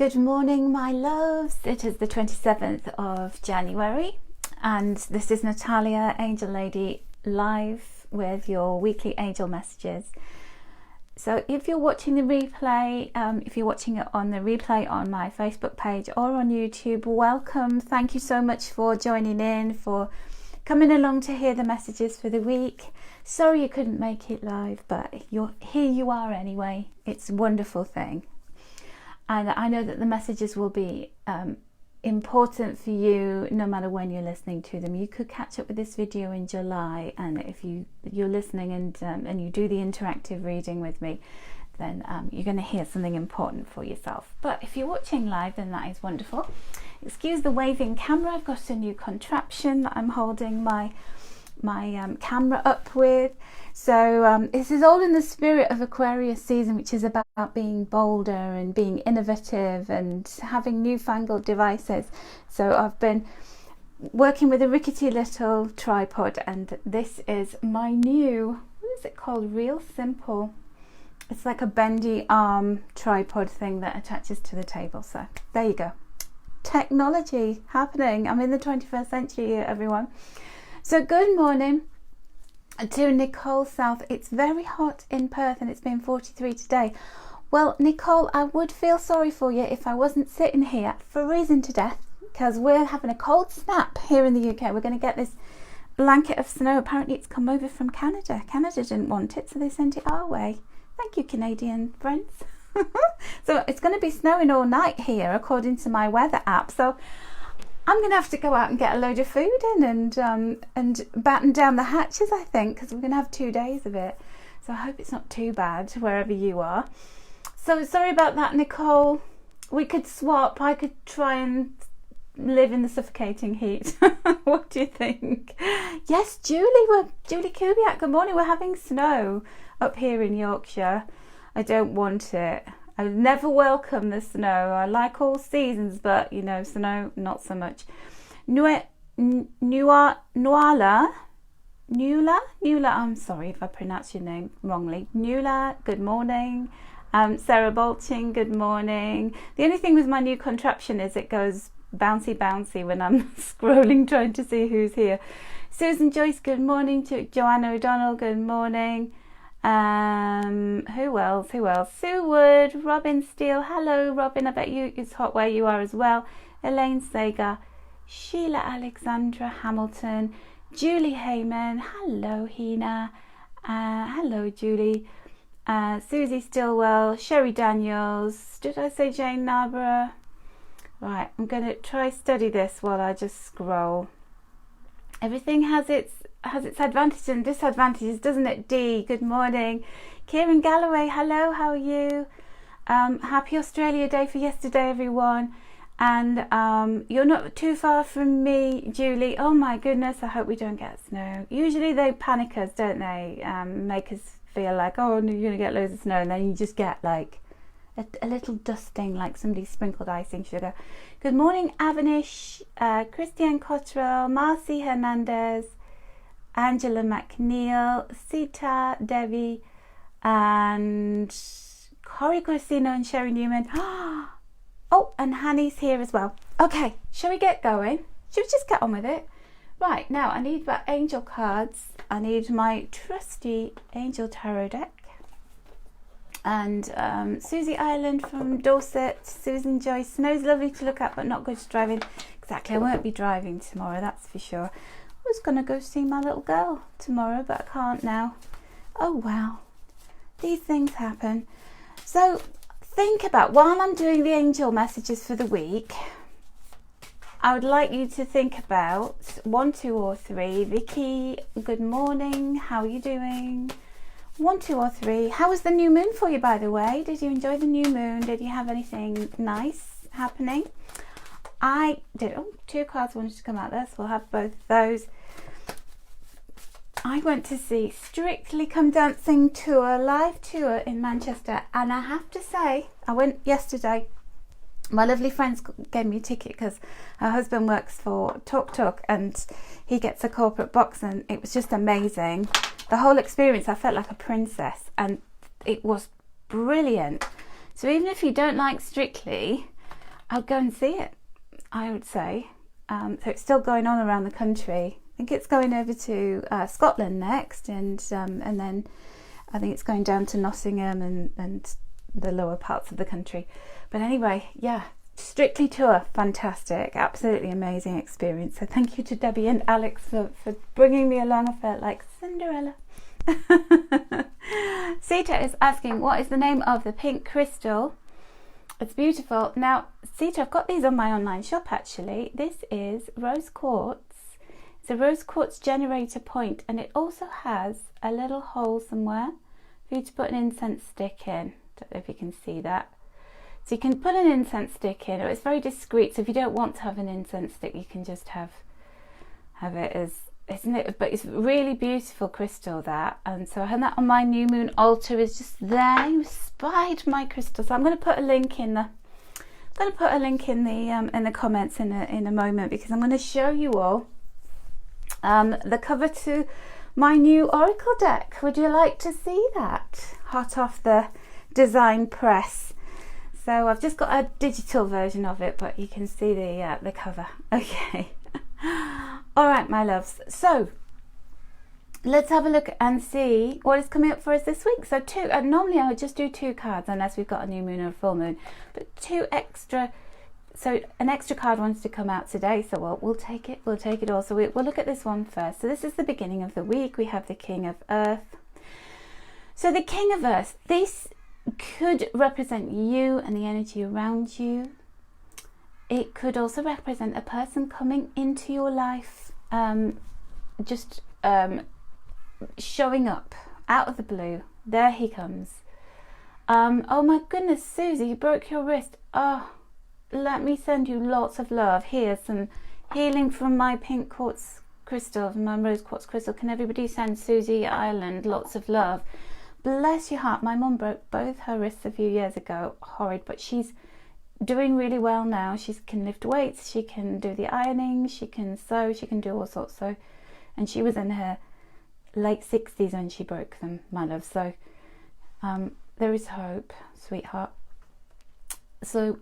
Good morning, my loves. It is the 27th of January, and this is Natalia, Angel Lady, live with your weekly angel messages. So if you're watching the replay, if you're watching it on the replay on my Facebook page or on YouTube, welcome. Thank you so much for joining in, for coming along to hear the messages for the week. Sorry you couldn't make it live, but here you are anyway. It's a wonderful thing. And I know that the messages will be important for you no matter when you're listening to them. You could catch up with this video in July, and if you're listening and you do the interactive reading with me, then you're going to hear something important for yourself. But if you're watching live, then that is wonderful. Excuse the waving camera. I've got a new contraption that I'm holding my camera up with. So this is all in the spirit of Aquarius season, which is about being bolder and being innovative and having newfangled devices. So I've been working with a rickety little tripod, and this is my new, what is it called? Real Simple. It's like a bendy arm tripod thing that attaches to the table. So there you go. Technology happening. I'm in the 21st century here, everyone. So good morning to Nicole South. It's very hot in Perth and it's been 43 today. Well, Nicole, I would feel sorry for you if I wasn't sitting here freezing to death, because we're having a cold snap here in the UK. We're going to get this blanket of snow. Apparently it's come over from Canada. Canada didn't want it, so they sent it our way. Thank you, Canadian friends. So it's going to be snowing all night here according to my weather app. So I'm going to have to go out and get a load of food in and batten down the hatches, I think, because we're going to have 2 days of it. So I hope it's not too bad wherever you are. So sorry about that, Nicole. We could swap. I could try and live in the suffocating heat. What do you think? Yes, Julie Kubiak, good morning. We're having snow up here in Yorkshire. I don't want it. I would never welcome the snow. I like all seasons, but you know, snow not so much. Nuala, I'm sorry if I pronounce your name wrongly. Nuala, good morning. Sarah Bolching, good morning. The only thing with my new contraption is it goes bouncy when I'm scrolling trying to see who's here. Susan Joyce, good morning. To Joanna O'Donnell, good morning. Who else? Sue Wood, Robin Steele. Hello, Robin. I bet it's hot where you are as well. Elaine Sager, Sheila Alexandra Hamilton, Julie Heyman. Hello, Hina. Hello, Julie. Susie Stillwell, Sherry Daniels. Did I say Jane Narborough? Right, I'm going to try study this while I just scroll. Everything has its advantages and disadvantages, doesn't it? Dee, good morning. Kieran Galloway, hello, how are you? Happy Australia Day for yesterday, everyone. And you're not too far from me, Julie. Oh my goodness, I hope we don't get snow. Usually they panic us, don't they? Make us feel like, oh, you're going to get loads of snow, and then you just get like a little dusting, like somebody sprinkled icing sugar. Good morning, Avanish, Christiane Cottrell, Marcy Hernandez, Angela McNeil, Sita Devi, and Corey Corsino and Sherry Newman. Oh, and Hanny's here as well. Okay, shall we get going? Should we just get on with it? Right, now I need my angel cards. I need my trusty angel tarot deck. And Susie Ireland from Dorset, Susan Joyce. Snow's lovely to look at, but not good for driving. Exactly, I won't be driving tomorrow, that's for sure. I was going to go see my little girl tomorrow, but I can't now. Oh well, these things happen. So think about, while I'm doing the angel messages for the week, I would like you to think about 1, 2 or 3. Vicky, good morning, how are you doing? 1, 2 or 3. How was the new moon for you, by the way? Did you enjoy the new moon? Did you have anything nice happening? I did. Oh, 2 cards wanted to come out there, so we'll have both of those. I went to see Strictly Come Dancing tour, live tour in Manchester, and I have to say, I went yesterday. My lovely friends gave me a ticket because her husband works for Talk and he gets a corporate box, and it was just amazing. The whole experience, I felt like a princess, and it was brilliant. So even if you don't like Strictly, I'll go and see it, I would say. So it's still going on around the country. I think it's going over to Scotland next, and then I think it's going down to Nottingham and the lower parts of the country. But anyway, yeah, Strictly Tour, fantastic, absolutely amazing experience. So thank you to Debbie and Alex for bringing me along. I felt like Cinderella. Sita is asking, what is the name of the pink crystal? It's beautiful. Now, Sita, I've got these on my online shop actually. This is rose quartz. It's a rose quartz generator point, and it also has a little hole somewhere for you to put an incense stick in. Don't know if you can see that. So you can put an incense stick in, or it's very discreet. So if you don't want to have an incense stick, you can just have it as, isn't it? But it's really beautiful crystal, that. And so I had that on my new moon altar, is just there. You spied my crystal. So I'm going to put a link in the in the comments in a moment, because I'm going to show you all the cover to my new oracle deck. Would you like to see that? Hot off the design press. So I've just got a digital version of it, but you can see the cover. Okay. All right, my loves. So let's have a look and see what is coming up for us this week. So normally I would just do 2 cards unless we've got a new moon or a full moon, but 2 extra. So an extra card wants to come out today, so we'll take it. We'll take it all. So we'll look at this one first. So this is the beginning of the week. We have the King of Earth. So the King of Earth, this could represent you and the energy around you. It could also represent a person coming into your life, showing up out of the blue. There he comes. Oh my goodness, Susie, you broke your wrist. Oh, let me send you lots of love. Here's some healing from my pink quartz crystal, from my rose quartz crystal. Can everybody send Susie Ireland lots of love? Bless your heart. My mum broke both her wrists a few years ago. Horrid, but she's doing really well now. She can lift weights, she can do the ironing, she can sew, she can do all sorts. So, and she was in her late 60s when she broke them, my love. So there is hope, sweetheart. So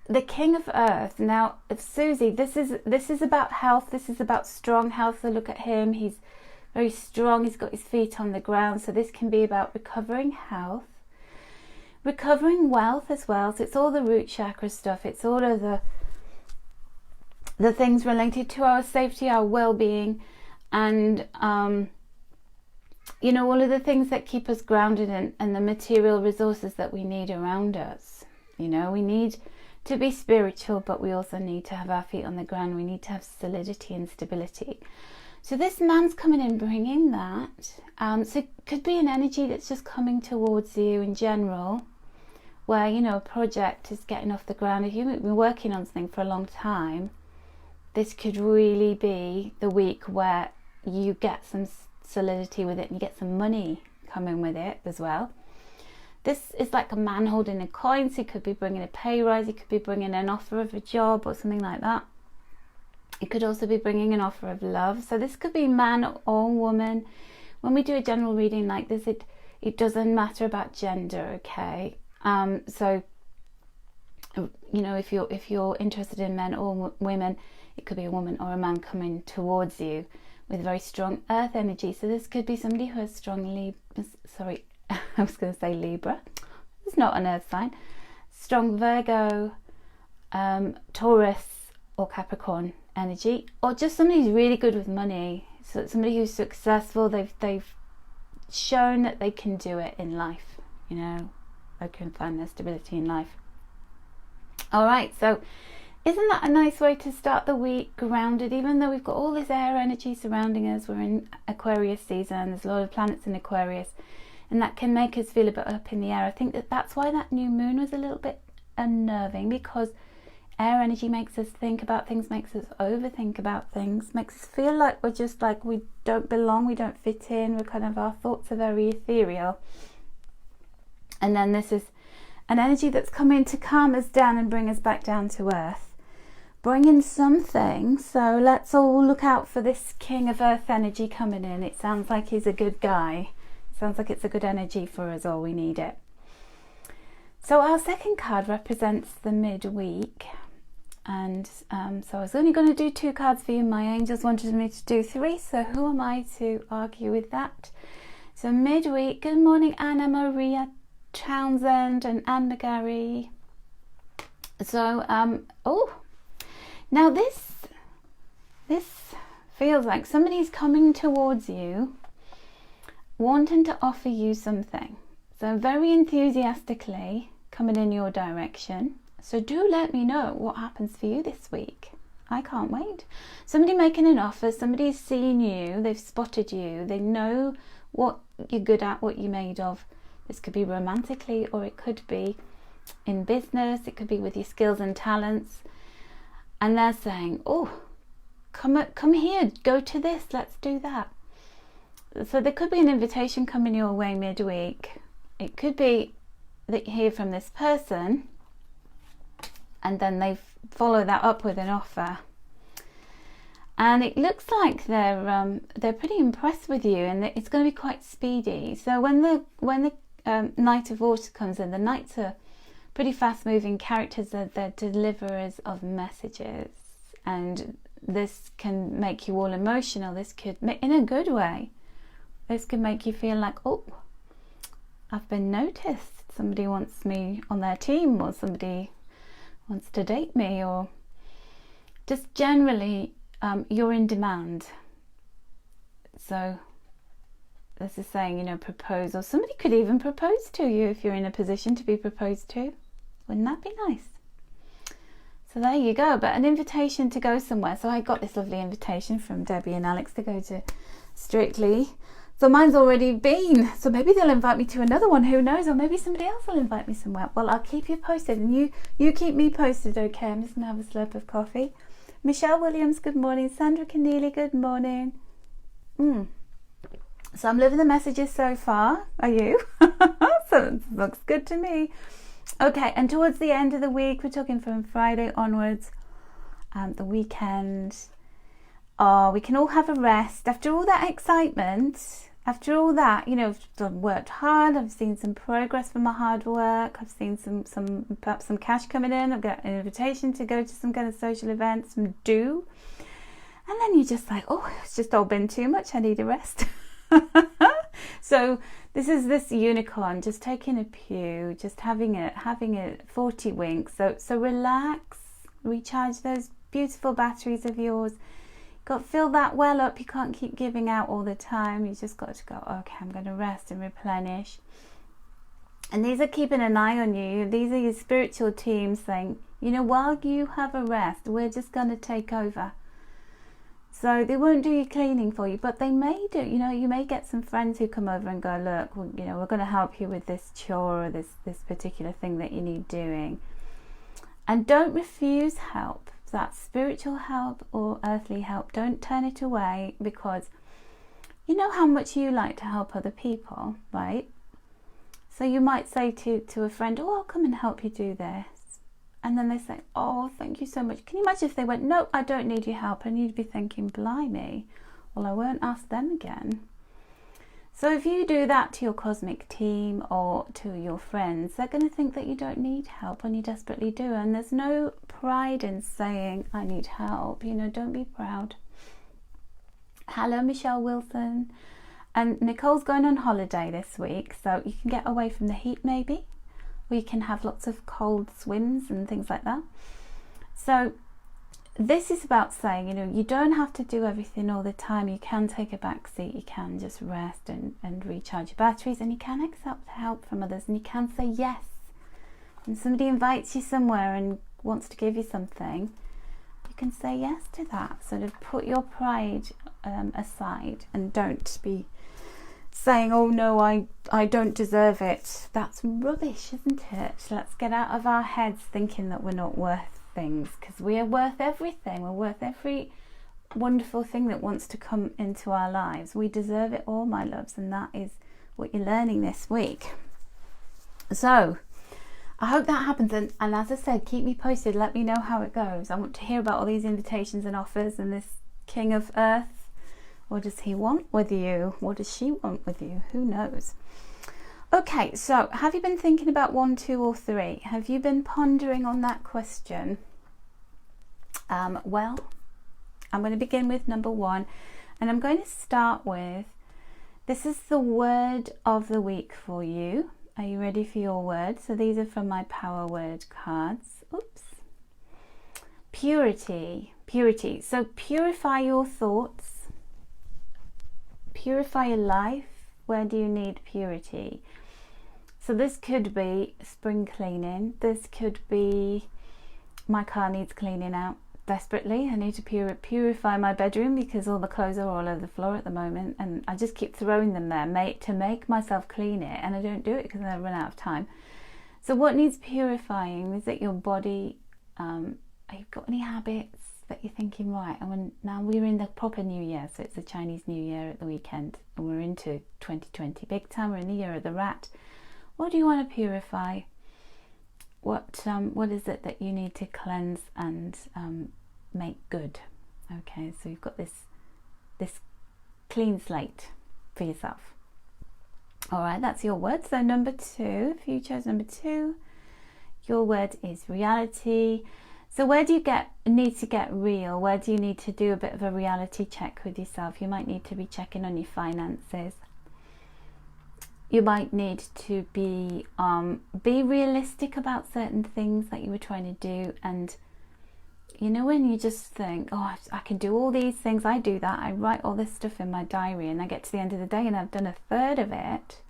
the King of Earth. Now, Susie, this is about health. This is about strong health. So look at him. He's very strong. He's got his feet on the ground. So this can be about recovering health, recovering wealth as well. So it's all the root chakra stuff. It's all of the things related to our safety, our well-being, and you know, all of the things that keep us grounded and the material resources that we need around us. You know, we need to be spiritual, but we also need to have our feet on the ground. We need to have solidity and stability. So this man's coming in bringing that. So it could be an energy that's just coming towards you in general, where, you know, a project is getting off the ground. If you've been working on something for a long time, this could really be the week where you get some solidity with it and you get some money coming with it as well. This is like a man holding a coin, so he could be bringing a pay rise, he could be bringing an offer of a job or something like that. It could also be bringing an offer of love. So this could be man or woman. When we do a general reading like this, it doesn't matter about gender, okay? So, you know, if you're interested in men or women, it could be a woman or a man coming towards you with very strong earth energy. So this could be somebody who has strong I was going to say Libra. It's not an earth sign. Strong Virgo, Taurus or Capricorn energy, or just somebody who's really good with money. So somebody who's successful. They've shown that they can do it in life. You know, they can find their stability in life. All right, so isn't that a nice way to start the week, grounded? Even though we've got all this air energy surrounding us, we're in Aquarius season, there's a lot of planets in Aquarius, and that can make us feel a bit up in the air. I think that's why that new moon was a little bit unnerving, because air energy makes us think about things, makes us overthink about things, makes us feel like we're just like we don't belong, we don't fit in, we're kind of, our thoughts are very ethereal. And then this is an energy that's coming to calm us down and bring us back down to earth, bring in something. So let's all look out for this King of Earth energy coming in. It sounds like he's a good guy. It sounds like it's a good energy for us all. We need it. So our second card represents the midweek, and so I was only going to do 2 cards for you. My angels wanted me to do 3, so who am I to argue with that? So midweek, good morning Anna Maria Townsend and Anne McGarry. So now this feels like somebody's coming towards you, wanting to offer you something. So very enthusiastically coming in your direction. So do let me know what happens for you this week. I can't wait. Somebody making an offer, somebody's seen you, they've spotted you, they know what you're good at, what you're made of. This could be romantically, or it could be in business, it could be with your skills and talents. And they're saying, oh, come here, go to this, let's do that. So there could be an invitation coming your way midweek. It could be that you hear from this person and then they follow that up with an offer. And it looks like they're pretty impressed with you, and it's going to be quite speedy. So when the Knight of Water comes in, the Knights are pretty fast-moving characters. They're deliverers of messages, and this can make you all emotional. This could, in a good way, this could make you feel like, oh, I've been noticed. Somebody wants me on their team, or somebody wants to date me, or just generally you're in demand. So this is saying, you know, propose, or somebody could even propose to you if you're in a position to be proposed to. Wouldn't that be nice? So there you go. But an invitation to go somewhere. So I got this lovely invitation from Debbie and Alex to go to Strictly. So mine's already been. So maybe they'll invite me to another one. Who knows? Or maybe somebody else will invite me somewhere. Well, I'll keep you posted, and you keep me posted, okay? I'm just going to have a slurp of coffee. Michelle Williams, good morning. Sandra Keneally, good morning. So I'm loving the messages so far. Are you? So it looks good to me. Okay, and towards the end of the week, we're talking from Friday onwards, the weekend. Oh, we can all have a rest. After all that excitement, after all that, you know, I've worked hard. I've seen some progress from my hard work. I've seen perhaps some cash coming in. I've got an invitation to go to some kind of social event, some do. And then you're just like, oh, it's just all been too much. I need a rest. So this is this unicorn just taking a pew, just having a 40 winks. So relax, recharge those beautiful batteries of yours. Got to fill that well up. You can't keep giving out all the time. You just got to go, okay, I'm going to rest and replenish. And these are keeping an eye on you. These are your spiritual teams saying, you know, while you have a rest, we're just going to take over. So they won't do your cleaning for you, but they may do. You know, you may get some friends who come over and go, look, well, you know, we're going to help you with this chore or this particular thing that you need doing. And don't refuse help. That's spiritual help or earthly help. Don't turn it away, because you know how much you like to help other people, right? So you might say to a friend, oh, I'll come and help you do this. And then they say, oh, thank you so much. Can you imagine if they went, no, I don't need your help? And you'd be thinking, blimey, well, I won't ask them again. So if you do that to your cosmic team or to your friends, they're going to think that you don't need help when you desperately do. And there's no pride in saying, I need help. You know, don't be proud. Hello, Michelle Wilson. And Nicole's going on holiday this week, so you can get away from the heat maybe. Or you can have lots of cold swims and things like that. So this is about saying, you know, you don't have to do everything all the time. You can take a back seat. You can just rest and recharge your batteries. And you can accept help from others. And you can say yes. When somebody invites you somewhere and wants to give you something, you can say yes to that. Sort of put your pride aside and don't be saying, oh no, I don't deserve it. That's rubbish, isn't it? Let's get out of our heads thinking that we're not worth things, because we are worth everything. We're worth every wonderful thing that wants to come into our lives. We deserve it all, my loves, and that is what you're learning this week. So I hope that happens, and as I said, keep me posted. Let me know how it goes. I want to hear about all these invitations and offers and this King of Earth. What does he want with you? What does she want with you? Who knows? Okay, so have you been thinking about 1, 2 or 3? Have you been pondering on that question? Well, I'm going to begin with number 1, and I'm going to start with, this is the word of the week for you. Are you ready for your word? So these are from my power word cards. Oops. Purity. Purity. So purify your thoughts. Purify your life. Where do you need purity? So this could be spring cleaning. This could be my car needs cleaning out desperately. I need to purify my bedroom because all the clothes are all over the floor at the moment, and I just keep throwing them there to make myself clean it, and I don't do it because I run out of time. So what needs purifying is that your body, have you got any habits that you're thinking, right, now we're in the proper new year, so it's the Chinese New Year at the weekend, and we're into 2020 big time, we're in the year of the rat. What do you want to purify? What is it that you need to cleanse and make good? Okay, so you've got this clean slate for yourself. All right, that's your word. So number 2, if you chose number 2, your word is reality. So where do you need to get real? Where do you need to do a bit of a reality check with yourself? You might need to be checking on your finances. You might need to be realistic about certain things that you were trying to do. And you know, when you just think, oh, I can do all these things, I do that, I write all this stuff in my diary, and I get to the end of the day and I've done a third of it,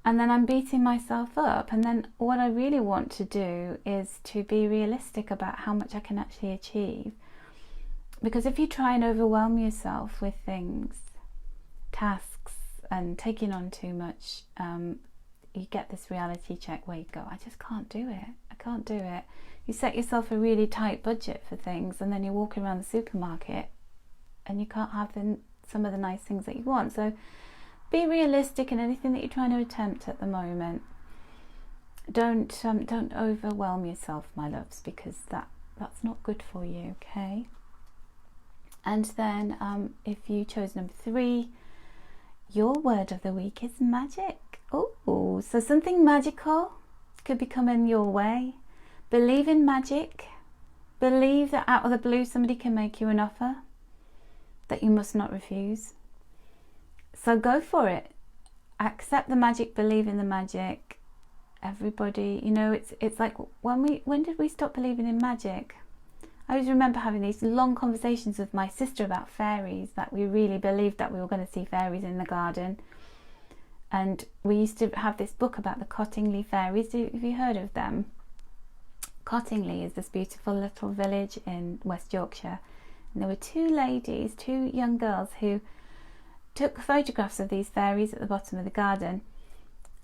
and then I'm beating myself up. And then what I really want to do is to be realistic about how much I can actually achieve. Because if you try and overwhelm yourself with things, tasks, and taking on too much, you get this reality check where you go, I just can't do it. I can't do it. You set yourself a really tight budget for things, and then you're walking around the supermarket and you can't have some of the nice things that you want. So be realistic in anything that you're trying to attempt at the moment. Don't overwhelm yourself, my loves, because that's not good for you. Okay. And then if you chose number 3, your word of the week is magic. Oh, so something magical could be coming your way. Believe in magic. Believe that out of the blue somebody can make you an offer that you must not refuse. So go for it. Accept the magic, believe in the magic. Everybody, you know, it's like when did we stop believing in magic? I always remember having these long conversations with my sister about fairies, that we really believed that we were going to see fairies in the garden. And we used to have this book about the Cottingley fairies. Have you heard of them? Cottingley is this beautiful little village in West Yorkshire. And there were 2 ladies, 2 young girls, who took photographs of these fairies at the bottom of the garden.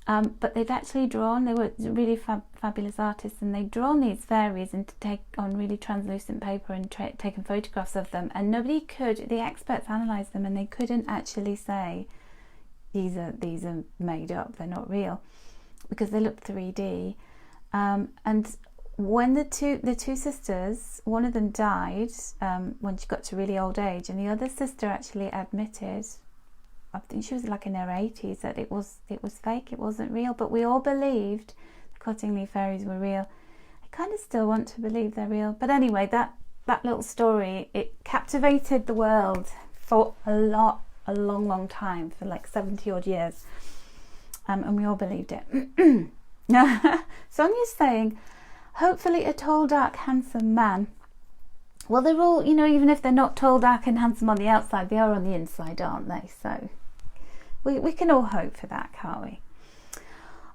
But they'd actually drawn, they were really fabulous artists, and they'd drawn these fairies and to take on really translucent paper and taken photographs of them. And nobody could, the experts analysed them, and they couldn't actually say these are made up, they're not real, because they looked 3D. And when the two sisters, one of them died when she got to really old age, and the other sister actually admitted, I think she was like in her 80s, that it was fake, it wasn't real. But we all believed the Cottingley fairies were real. I kind of still want to believe they're real. But anyway, that little story, it captivated the world for a long time, for like 70 odd years, and we all believed it. Sonia's saying, hopefully a tall, dark, handsome man. Well, they're all, you know, even if they're not tall, dark and handsome on the outside, they are on the inside, aren't they? So we can all hope for that, can't we?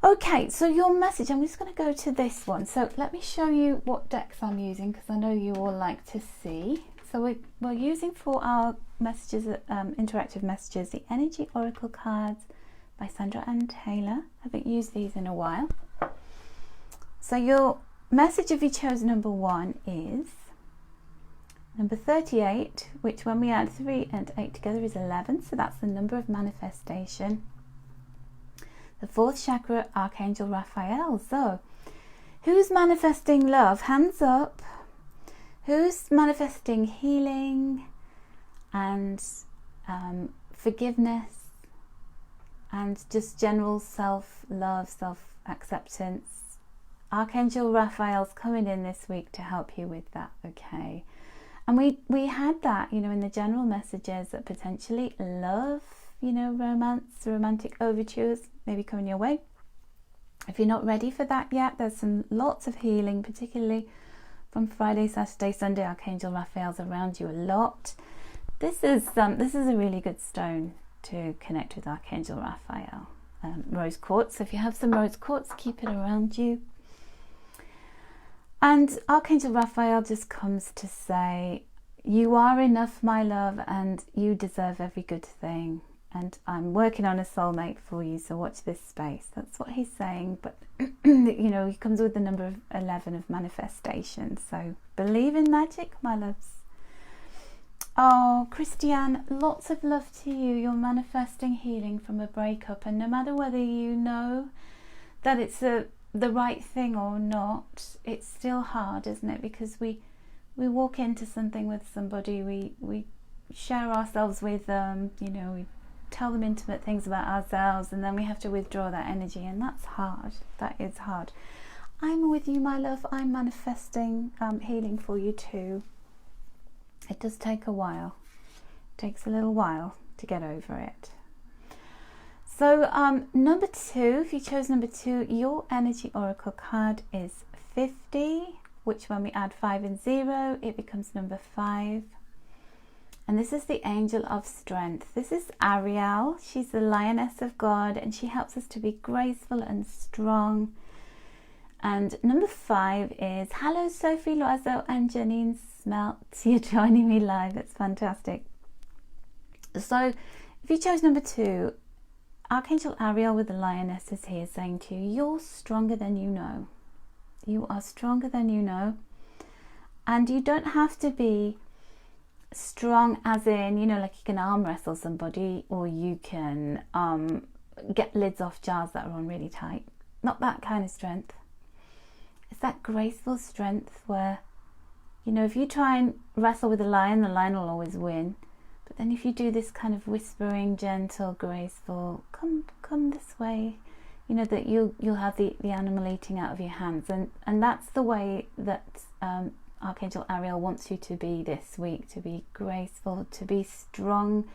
Okay, so your message, I'm just going to go to this one. So let me show you what decks I'm using, because I know you all like to see. So we're using for our messages, interactive messages, the Energy Oracle cards by Sandra Ann Taylor. I haven't used these in a while. So your message, if you chose number 1, is number 38, which when we add 3 and 8 together is 11, so that's the number of manifestation. The 4th chakra, Archangel Raphael. So who's manifesting love? Hands up. Who's manifesting healing and forgiveness and just general self-love, self-acceptance. Archangel Raphael's coming in this week to help you with that, okay? And we had that, you know, in the general messages, that potentially love, you know, romance, romantic overtures maybe coming your way. If you're not ready for that yet, there's lots of healing, particularly from Friday, Saturday, Sunday. Archangel Raphael's around you a lot. This is a really good stone to connect with Archangel Raphael. Rose quartz. So if you have some rose quartz, keep it around you. And Archangel Raphael just comes to say, you are enough, my love, and you deserve every good thing. And I'm working on a soulmate for you, so watch this space. That's what he's saying. But, you know, he comes with the number of 11 of manifestation. So believe in magic, my loves. Oh, Christiane, lots of love to you. You're manifesting healing from a breakup. And no matter whether you know that it's the right thing or not, it's still hard, isn't it? Because we walk into something with somebody, we share ourselves with them, you know, we tell them intimate things about ourselves, and then we have to withdraw that energy, and that's hard. That is hard. I'm with you, my love. I'm manifesting healing for you too. It does take a while. It takes a little while to get over it. So number 2, if you chose number 2, your energy oracle card is 50, which when we add 5 and 0, it becomes number 5. And this is the angel of strength. This is Ariel. She's the lioness of God, and she helps us to be graceful and strong. And number 5 is, hello Sophie Loiseau and Janine Smelts. You're joining me live. It's fantastic. So if you chose number 2, Archangel Ariel with the lioness is here saying to you, you're stronger than you know. You are stronger than you know. And you don't have to be strong as in, you know, like you can arm wrestle somebody, or you can get lids off jars that are on really tight. Not that kind of strength. It's that graceful strength where, you know, if you try and wrestle with the lion will always win. But then if you do this kind of whispering, gentle, graceful, come this way, you know, that you'll have the animal eating out of your hands. And that's the way that Archangel Ariel wants you to be this week, to be graceful, to be strong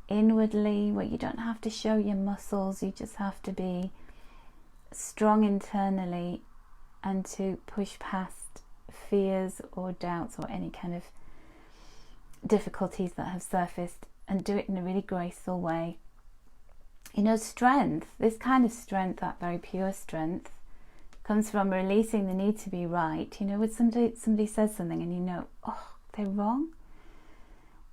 inwardly, where you don't have to show your muscles, you just have to be strong internally, and to push past fears or doubts or any kind of difficulties that have surfaced, and do it in a really graceful way. You know, strength, this kind of strength, that very pure strength, comes from releasing the need to be right. You know, when somebody says something and you know, oh, they're wrong.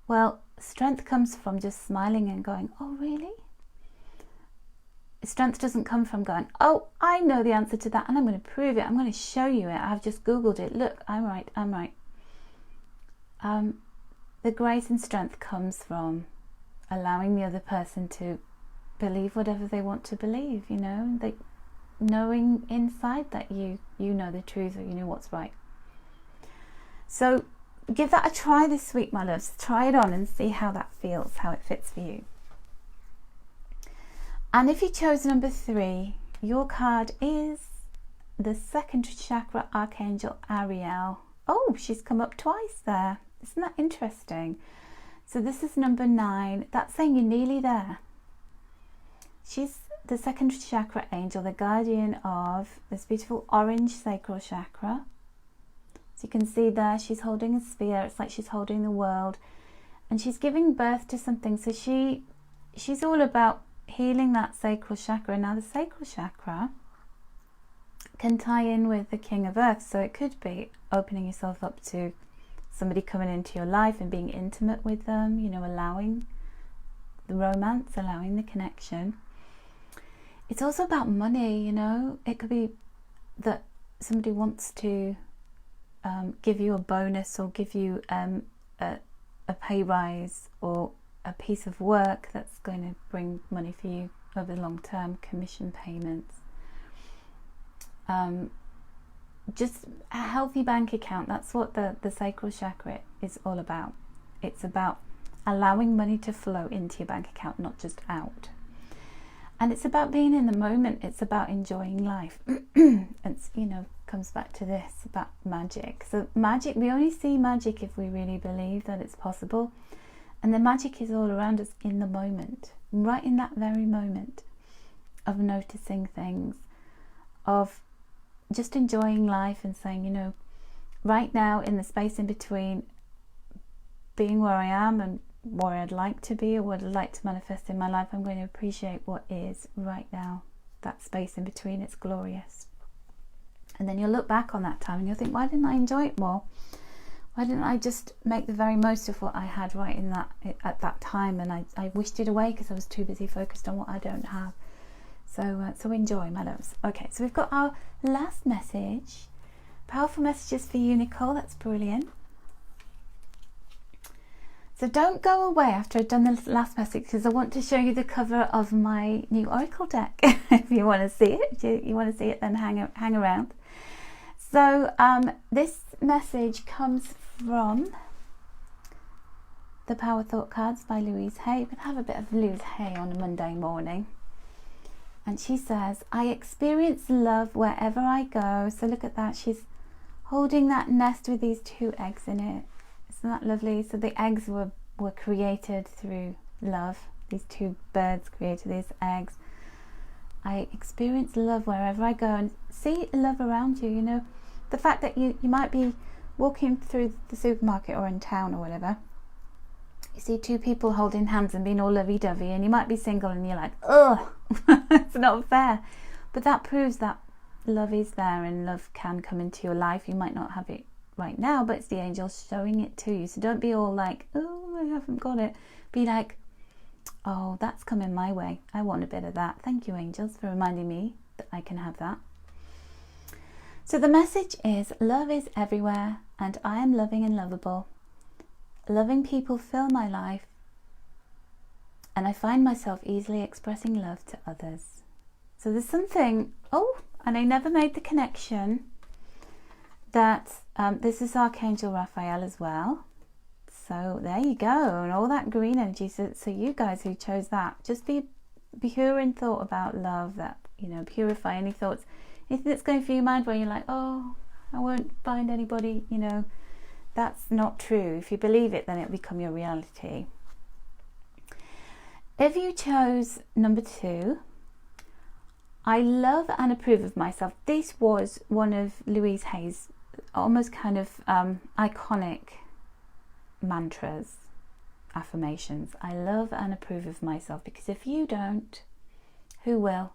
Well, strength comes from just smiling and going, oh, really? Strength doesn't come from going, oh, I know the answer to that and I'm going to prove it. I'm going to show you it. I've just Googled it. Look, I'm right. The grace and strength comes from allowing the other person to believe whatever they want to believe, you know, they knowing inside that you know the truth, or you know what's right. So give that a try this week, my loves. Try it on and see how that feels, how it fits for you. And if you chose number 3, your card is the second chakra archangel Ariel. Oh, she's come up twice there. Isn't that interesting? So this is number 9. That's saying you're nearly there. She's the second chakra angel, the guardian of this beautiful orange sacral chakra. So you can see there, she's holding a sphere. It's like she's holding the world, and she's giving birth to something. So she's all about healing that sacral chakra. Now the sacral chakra can tie in with the king of earth, so it could be opening yourself up to somebody coming into your life and being intimate with them, you know, allowing the romance, allowing the connection. It's also about money, you know. It could be that somebody wants to give you a bonus, or give you a pay rise, or a piece of work that's going to bring money for you over the long term, commission payments. Just a healthy bank account. That's what the sacral chakra is all about. It's about allowing money to flow into your bank account, not just out. And it's about being in the moment. It's about enjoying life. It's, you know, comes back to this about magic. So magic, we only see magic if we really believe that it's possible. And the magic is all around us in the moment, right in that very moment of noticing things, of just enjoying life and saying, you know, right now in the space in between being where I am and where I'd like to be or what I'd like to manifest in my life, I'm going to appreciate what is right now. That space in between, it's glorious. And then you'll look back on that time and you'll think, why didn't I enjoy it more? Why didn't I just make the very most of what I had right in that at that time? And I wished it away because I was too busy focused on what I don't have. So enjoy, my loves. Okay, so we've got our last message. Powerful messages for you, Nicole. That's brilliant. So don't go away after I've done the last message, because I want to show you the cover of my new Oracle deck. If you want to see it, if you want to see it, then hang around. So this message comes from the Power Thought cards by Louise Hay. We're going to have a bit of Louise Hay on a Monday morning. And she says, I experience love wherever I go. So look at that. She's holding that nest with these 2 eggs in it. Isn't that lovely? So the eggs were created through love. These 2 birds created these eggs. I experience love wherever I go, and see love around you. You know, the fact that you might be walking through the supermarket or in town or whatever. You see 2 people holding hands and being all lovey-dovey, and you might be single and you're like, ugh, it's not fair. But that proves that love is there and love can come into your life. You might not have it right now, but it's the angels showing it to you. So don't be all like, oh, I haven't got it. Be like, oh, that's coming my way. I want a bit of that. Thank you, angels, for reminding me that I can have that. So the message is, love is everywhere and I am loving and lovable. Loving people fill my life and I find myself easily expressing love to others. So there's something, and I never made the connection that this is Archangel Raphael as well. So there you go, and all that green energy. So you guys who chose that, just be pure in thought about love, that, you know, purify any thoughts, anything that's going through your mind where you're like, oh, I won't find anybody, you know, that's not true. If you believe it, then it'll become your reality. If you chose number 2, I love and approve of myself. This was one of Louise Hay's almost kind of iconic mantras, affirmations. I love and approve of myself, because if you don't, who will?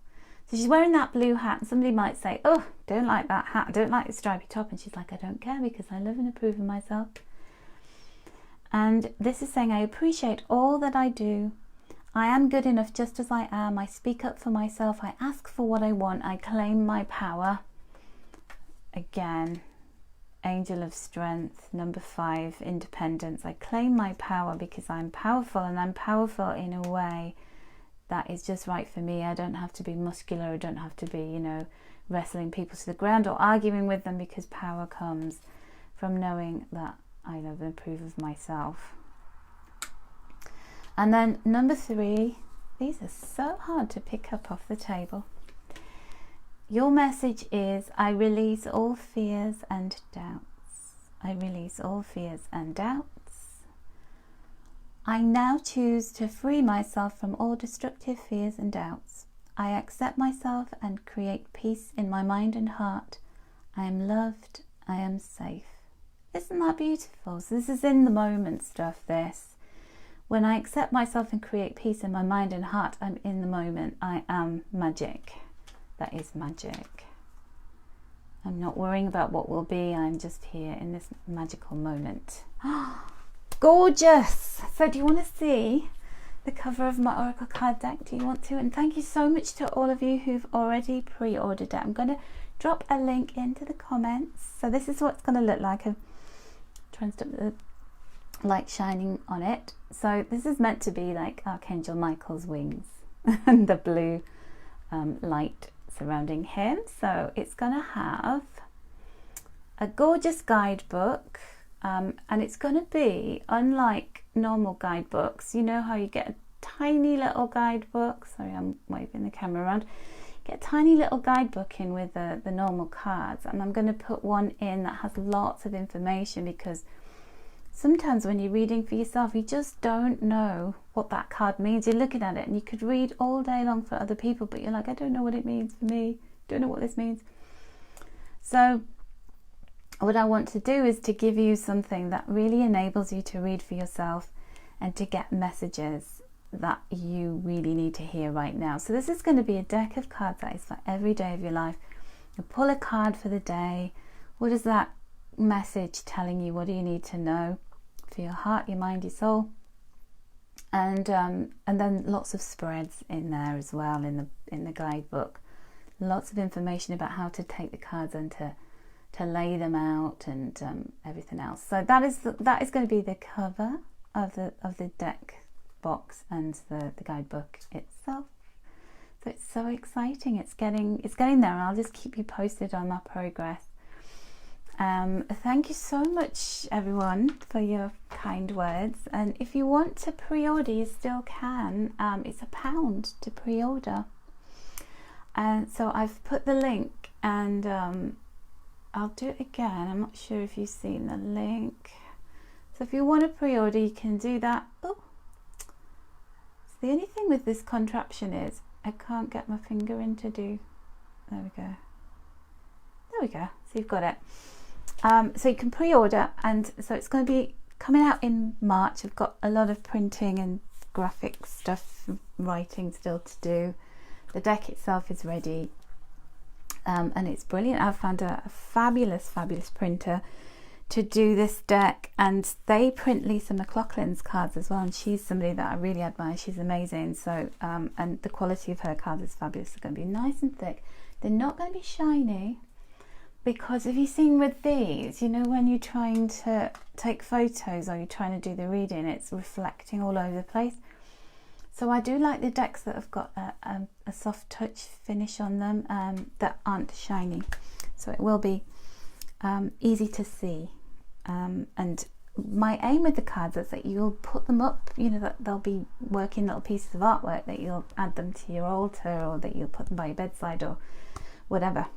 So she's wearing that blue hat, and somebody might say, oh, don't like that hat, I don't like the stripy top, and she's like, I don't care, because I love and approve of myself. And this is saying, I appreciate all that I do. I am good enough just as I am. I speak up for myself. I ask for what I want. I claim my power. Again, Angel of Strength, number 5, independence. I claim my power because I'm powerful, and I'm powerful in a way that is just right for me. I don't have to be muscular. I don't have to be, you know, wrestling people to the ground or arguing with them, because power comes from knowing that I love and approve of myself. And then number 3, these are so hard to pick up off the table. Your message is, I release all fears and doubts. I release all fears and doubts. I now choose to free myself from all destructive fears and doubts. I accept myself and create peace in my mind and heart. I am loved. I am safe. Isn't that beautiful? So this is in the moment stuff, this. When I accept myself and create peace in my mind and heart, I'm in the moment. I am magic. That is magic. I'm not worrying about what will be. I'm just here in this magical moment. Gorgeous! So do you want to see the cover of my Oracle card deck? Do you want to? And thank you so much to all of you who've already pre-ordered it. I'm going to drop a link into the comments. So this is what it's going to look like. I'm trying to stop the light shining on it. So this is meant to be like Archangel Michael's wings and the blue light surrounding him. So it's going to have a gorgeous guidebook, and it's going to be unlike normal guidebooks. You know how you get tiny little guidebook. Sorry, I'm waving the camera around. Get a tiny little guidebook in with the normal cards, and I'm going to put one in that has lots of information, because sometimes when you're reading for yourself, you just don't know what that card means. You're looking at it and you could read all day long for other people, but you're like, I don't know what it means for me. Don't know what this means. So what I want to do is to give you something that really enables you to read for yourself and to get messages that you really need to hear right now. So this is going to be a deck of cards that is for every day of your life. You pull a card for the day. What is that message telling you? What do you need to know for your heart, your mind, your soul? And then lots of spreads in there as well in the guidebook. Lots of information about how to take the cards and to lay them out, and everything else. So that is going to be the cover of the deck box and the guidebook itself. So it's so exciting. It's getting there, and I'll just keep you posted on my progress. Thank you so much, everyone, for your kind words. And if you want to pre-order, you still can. It's £1 to pre-order. And so I've put the link, and I'll do it again. I'm not sure if you've seen the link. So if you want to pre-order, you can do that. Oh, so the only thing with this contraption is I can't get my finger in to do. There we go. There we go. So you've got it. So you can pre-order, and so it's going to be coming out in March. I've got a lot of printing and graphic stuff, writing still to do. The deck itself is ready, and it's brilliant. I've found a fabulous printer to do this deck, and they print Lisa McLaughlin's cards as well, and she's somebody that I really admire. She's amazing. So and the quality of her cards is fabulous. They're going to be nice and thick. They're not going to be shiny, because if you've seen with these, you know, when you're trying to take photos or you're trying to do the reading, it's reflecting all over the place. So I do like the decks that have got a soft touch finish on them, that aren't shiny. So it will be easy to see. And my aim with the cards is that you'll put them up, you know, that they'll be working little pieces of artwork, that you'll add them to your altar, or that you'll put them by your bedside or whatever.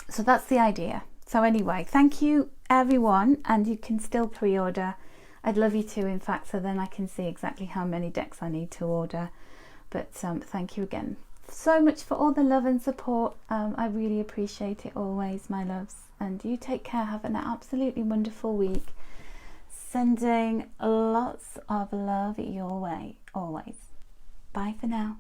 So that's the idea. So anyway, thank you everyone, and you can still pre-order. I'd love you to, in fact, so then I can see exactly how many decks I need to order. But thank you again so much for all the love and support. I really appreciate it always, my loves. And you take care. Have an absolutely wonderful week. Sending lots of love your way, always. Bye for now.